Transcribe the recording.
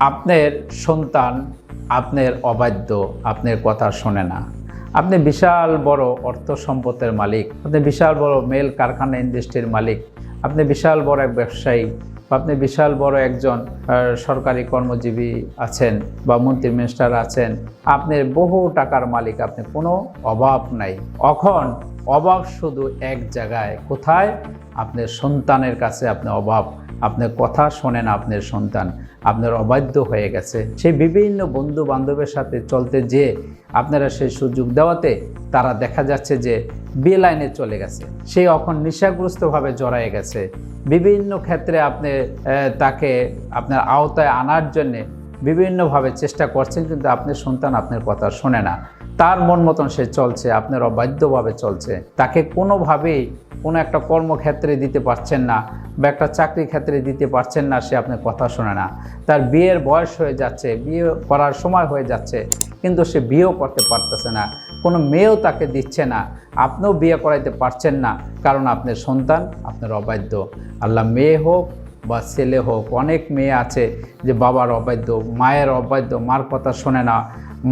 আপনার সন্তান আপনার অবাধ্য, আপনার কথা শোনে না। আপনি বিশাল বড় অর্থ সম্পদের মালিক, আপনি বিশাল বড় মেল কারখানা ইন্ডাস্ট্রির মালিক, আপনি বিশাল বড় এক ব্যবসায়ী, আপনি বিশাল বড় একজন সরকারি কর্মজীবী আছেন বা মন্ত্রী মিনিস্টার আছেন, আপনি বহু টাকার মালিক, আপনি কোনো অভাব নাই। এখন অভাব শুধু এক জায়গায়, কোথায়? আপনার সন্তানের কাছে আপনার অভাব। আপনার কথা শোনেন আপনার সন্তান, আপনার অবাধ্য হয়ে গেছে। সেই বিভিন্ন বন্ধু বান্ধবের সাথে চলতে যে আপনারা সেই সুযোগ দেওয়াতে তারা দেখা যাচ্ছে যে বিয়ে লাইনে চলে গেছে, সে এখন নেশাগ্রস্তভাবে জড়ায় গেছে। বিভিন্ন ক্ষেত্রে আপনি তাকে আপনার আওতায় আনার জন্যে বিভিন্নভাবে চেষ্টা করছেন, কিন্তু আপনার সন্তান আপনার কথা শোনে না, তার মন মতন সে চলছে, আপনার অবাধ্যভাবে চলছে। তাকে কোনোভাবেই কোনো একটা কর্মক্ষেত্রে দিতে পারছেন না বা একটা চাকরি ক্ষেত্রে দিতে পারছেন না, সে আপনার কথা শোনে না। তার বিয়ের বয়স হয়ে যাচ্ছে, বিয়ে করার সময় হয়ে যাচ্ছে, কিন্তু সে বিয়েও করতে পারতেছে না, কোনো মেয়েও তাকে দিচ্ছে না, আপনিও বিয়ে করাইতে পারছেন না, কারণ আপনার সন্তান আপনার অবাধ্য। আল্লাহ মেয়ে হোক বা ছেলে হোক, অনেক মেয়ে আছে যে বাবার অবাধ্য, মায়ের অবাধ্য, মার কথা শোনে না,